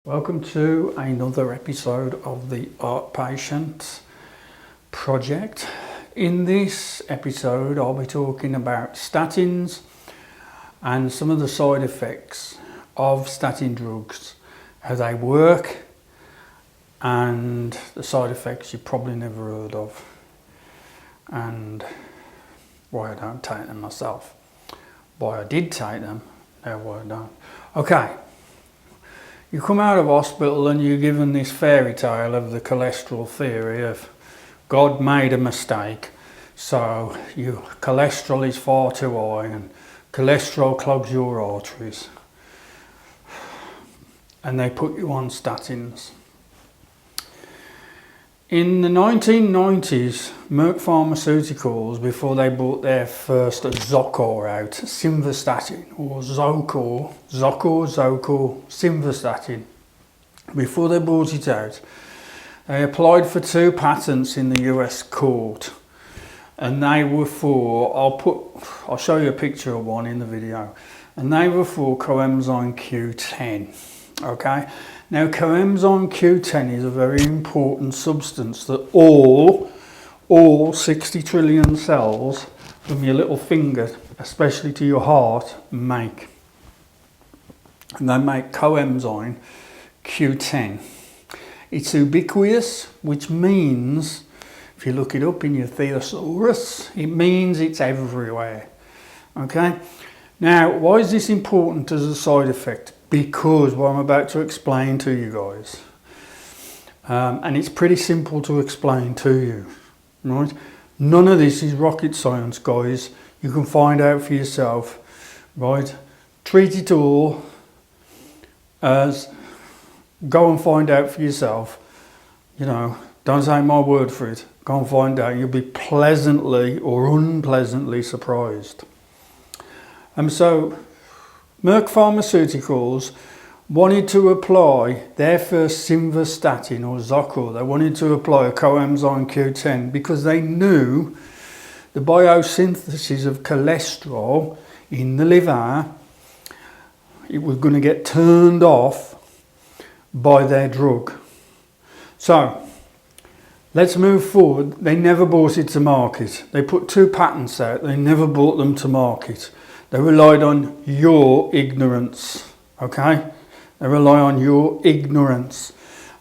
Welcome to another episode of the Art Patient project. In this episode I'll be talking about statins and some of the side effects of statin drugs, how they work and the side effects you probably never heard of, and why I don't take them myself, why I did take them, now why I don't. Okay. You come out of hospital and you're given this fairy tale of the cholesterol theory of God made a mistake, so your cholesterol is far too high and cholesterol clogs your arteries, and they put you on statins. In the 1990s, Merck Pharmaceuticals, before they brought their first Zocor out, simvastatin, or Zocor, simvastatin, before they brought it out, they applied for 2 patents in the US court, and they were for, I'll show you a picture of one in the video, and they were for coenzyme Q10, okay? Now, coenzyme Q10 is a very important substance that all 60 trillion cells from your little finger, especially to your heart, make. And they make coenzyme Q10. It's ubiquitous, which means, if you look it up in your thesaurus, it means it's everywhere. Okay? Now, why is this important as a side effect? Because what I'm about to explain to you guys, and it's pretty simple to explain to you, right? None of this is rocket science, guys. You can find out for yourself, right? Treat it all as go and find out for yourself. You know, don't take my word for it. Go and find out. You'll be pleasantly or unpleasantly surprised. So Merck Pharmaceuticals wanted to apply their first simvastatin or Zocor. They wanted to apply a coenzyme Q10 because they knew the biosynthesis of cholesterol in the liver, it was going to get turned off by their drug. So let's move forward. They never brought it to market. They put 2 patents out. They never brought them to market. They relied on your ignorance, okay? They rely on your ignorance.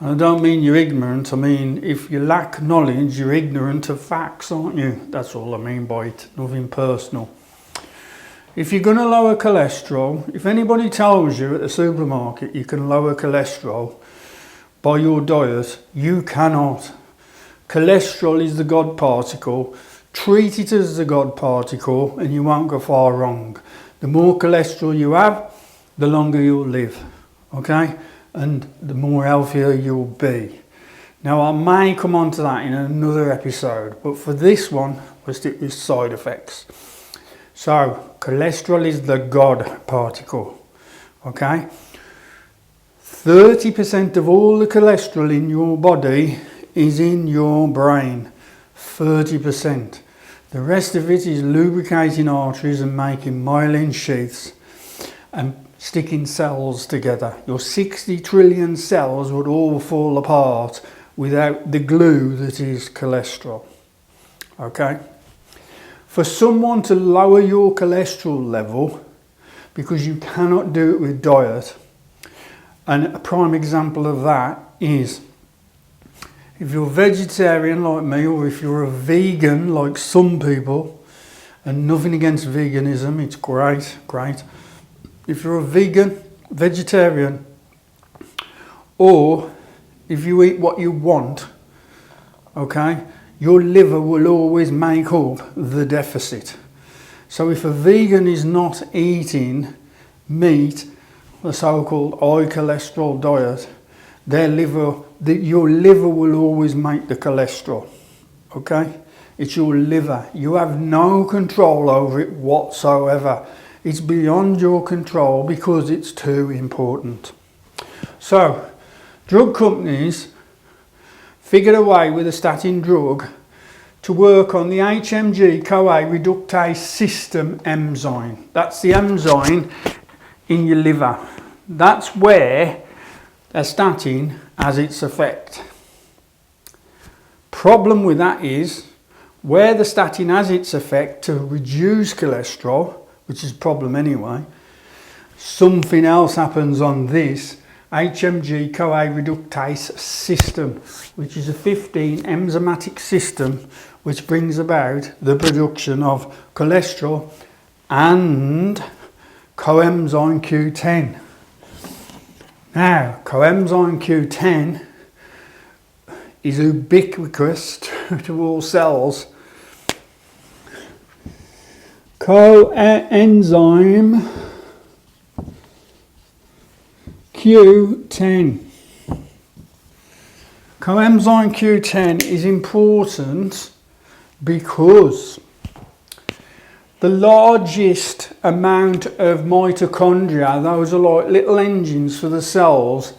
And I don't mean you're ignorant, I mean if you lack knowledge, you're ignorant of facts, aren't you? That's all I mean by it, nothing personal. If you're going to lower cholesterol, if anybody tells you at the supermarket you can lower cholesterol by your diet, you cannot. Cholesterol is the God particle. Treat it as the God particle and you won't go far wrong. The more cholesterol you have, the longer you'll live, okay? And the more healthier you'll be. Now, I may come on to that in another episode, but for this one, we'll stick with side effects. So, cholesterol is the God particle, okay? 30% of all the cholesterol in your body is in your brain. 30%. The rest of it is lubricating arteries and making myelin sheaths and sticking cells together. Your 60 trillion cells would all fall apart without the glue that is cholesterol. Okay? For someone to lower your cholesterol level, because you cannot do it with diet, and a prime example of that is if you're vegetarian like me, or if you're a vegan like some people, and nothing against veganism, it's great. If you're a vegetarian, or if you eat what you want, okay, your liver will always make up the deficit. So if a vegan is not eating meat, the so-called high cholesterol diet, your liver will always make the cholesterol, okay? It's your liver. You have no control over it whatsoever. It's beyond your control because it's too important. So, drug companies figured a way with a statin drug to work on the HMG-CoA reductase system enzyme. That's the enzyme in your liver. That's where a statin has its effect. Problem with that is, where the statin has its effect to reduce cholesterol, which is a problem anyway, something else happens on this HMG-CoA reductase system, which is a 15 enzymatic system which brings about the production of cholesterol and coenzyme Q10. Now, coenzyme Q10 is ubiquitous to all cells. Coenzyme Q10. Coenzyme Q10 is important because the largest amount of mitochondria, those are like little engines for the cells,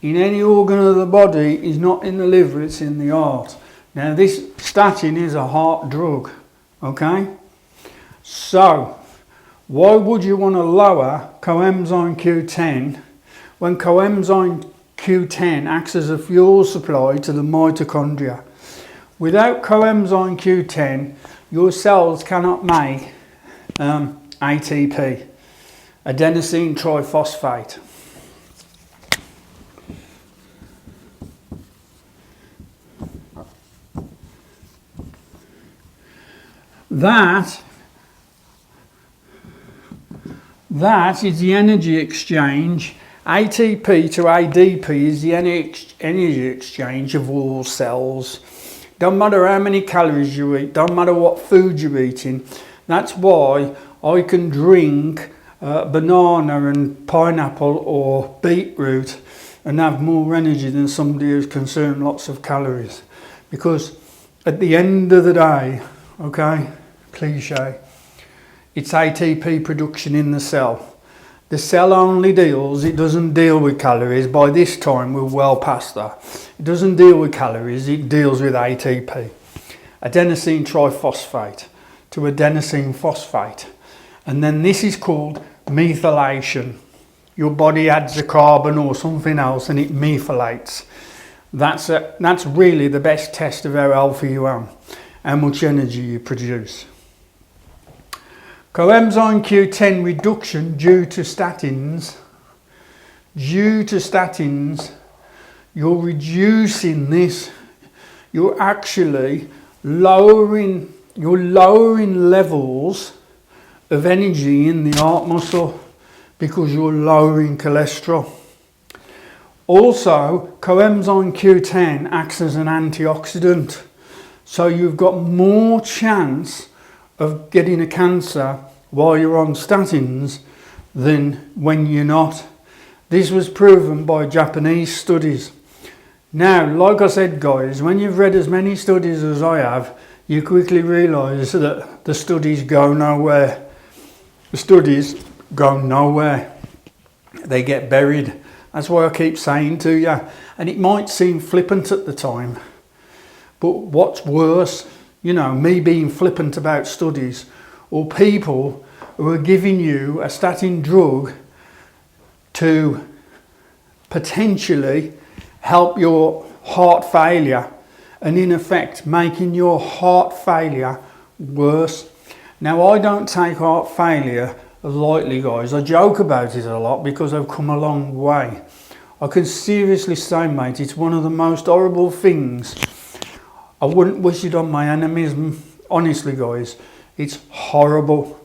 in any organ of the body is not in the liver, it's in the heart. Now this statin is a heart drug, okay? So, why would you want to lower coenzyme Q10 when coenzyme Q10 acts as a fuel supply to the mitochondria? Without coenzyme Q10, your cells cannot make ATP, adenosine triphosphate. That is the energy exchange. ATP to ADP is the energy exchange of all cells. Don't matter how many calories you eat, don't matter what food you're eating. That's why I can drink banana and pineapple or beetroot and have more energy than somebody who's consumed lots of calories. Because at the end of the day, okay, cliche, it's ATP production in the cell. The cell only deals, it doesn't deal with calories. By this time we're well past that. It doesn't deal with calories, it deals with ATP. Adenosine triphosphate to adenosine phosphate. And then this is called methylation. Your body adds a carbon or something else and it methylates. That's really the best test of how healthy you are, how much energy you produce. Coenzyme Q10 reduction due to statins. Due to statins, you're reducing this. You're actually lowering levels of energy in the heart muscle because you're lowering cholesterol. Also, coenzyme Q10 acts as an antioxidant, so you've got more chance of getting a cancer while you're on statins than when you're not. This was proven by Japanese studies. Now, like I said guys, when you've read as many studies as I have, you quickly realise that the studies go nowhere. The studies go nowhere. They get buried. That's why I keep saying to you, and it might seem flippant at the time, but what's worse, you know, me being flippant about studies, or people who are giving you a statin drug to potentially help your heart failure and in effect making your heart failure worse. Now, I don't take heart failure lightly, guys. I joke about it a lot because I've come a long way. I can seriously say, mate, it's one of the most horrible things. I wouldn't wish it on my enemies. Honestly, guys, it's horrible.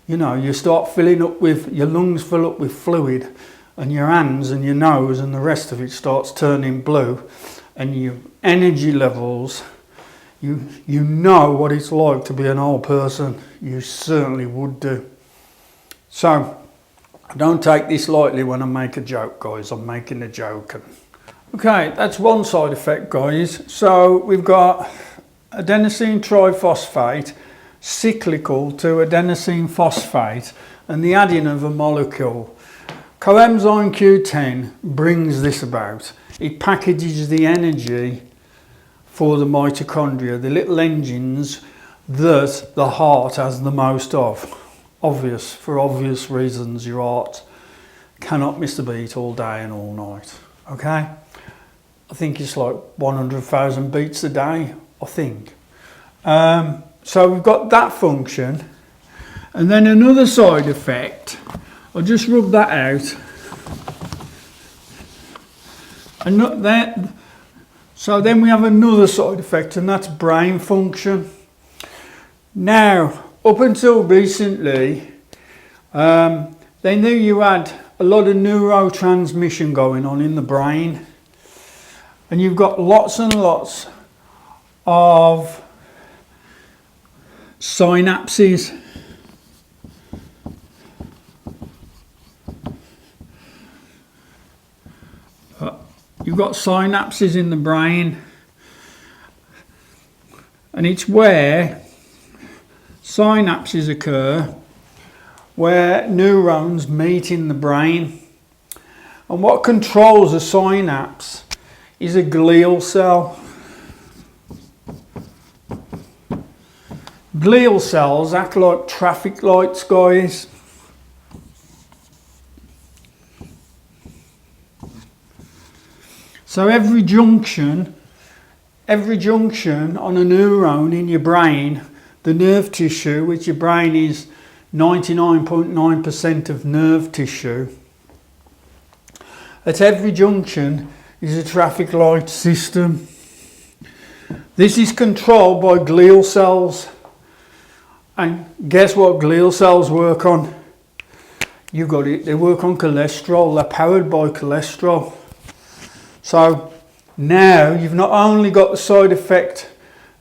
You know, you start filling up with, your lungs fill up with fluid and your hands and your nose and the rest of it starts turning blue and your energy levels, you know what it's like to be an old person. You certainly would do. So, don't take this lightly when I make a joke, guys. I'm making a joke. Okay, that's one side effect, guys. So we've got adenosine triphosphate, cyclical to adenosine phosphate, and the adding of a molecule. Coenzyme Q10 brings this about. It packages the energy for the mitochondria, the little engines that the heart has the most of. For obvious reasons, your heart cannot miss a beat all day and all night. okay? I think it's like 100,000 beats a day, I think. So we've got that function. And then another side effect, I'll just rub that out. And not that, so then we have another side effect, and that's brain function. Now, up until recently, they knew you had a lot of neurotransmission going on in the brain, and you've got lots and lots of synapses. You've got synapses in the brain, and it's where synapses occur, where neurons meet in the brain. And what controls a synapse is a glial cell. Glial cells act like traffic lights, guys. So every junction on a neuron in your brain, the nerve tissue, which your brain is 99.9% of nerve tissue, at every junction is a traffic light system. This is controlled by glial cells. And guess what glial cells work on? You got it, they work on cholesterol, they're powered by cholesterol. So now you've not only got the side effect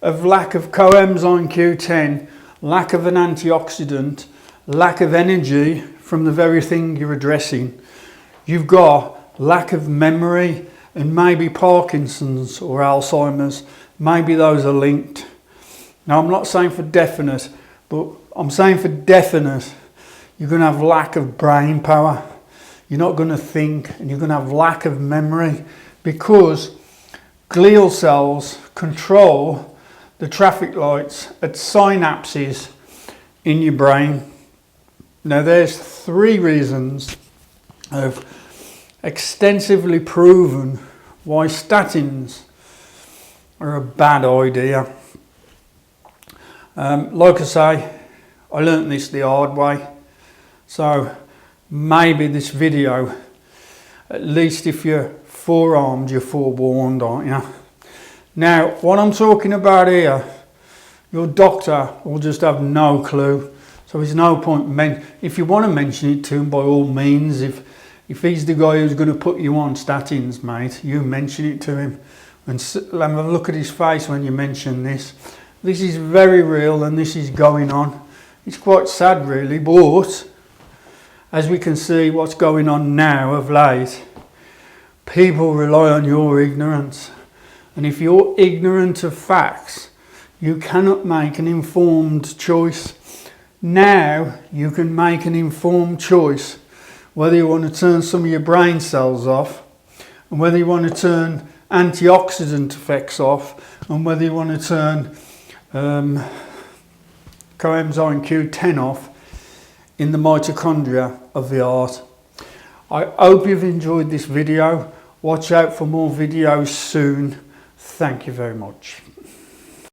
of lack of coenzyme Q10, lack of an antioxidant, lack of energy from the very thing you're addressing, you've got lack of memory and maybe Parkinson's or Alzheimer's. Maybe those are linked. Now I'm not saying for definite, but I'm saying for definite you're going to have lack of brain power. You're not going to think, and you're going to have lack of memory, because glial cells control the traffic lights at synapses in your brain. Now there's 3 reasons of extensively proven why statins are a bad idea. Like I say, I learnt this the hard way, so maybe this video, at least if you're forearmed, you're forewarned, aren't you? Now, what I'm talking about here, your doctor will just have no clue, so there's no point. If you want to mention it to him, by all means. If he's the guy who's going to put you on statins, mate, you mention it to him, and have a look at his face when you mention this. This is very real, and this is going on. It's quite sad, really, but as we can see what's going on now of late, people rely on your ignorance. And if you're ignorant of facts, you cannot make an informed choice. Now you can make an informed choice whether you want to turn some of your brain cells off, and whether you want to turn antioxidant effects off, and whether you want to turn coenzyme Q10 off in the mitochondria of the heart. I hope you've enjoyed this video. Watch out for more videos soon. Thank you very much.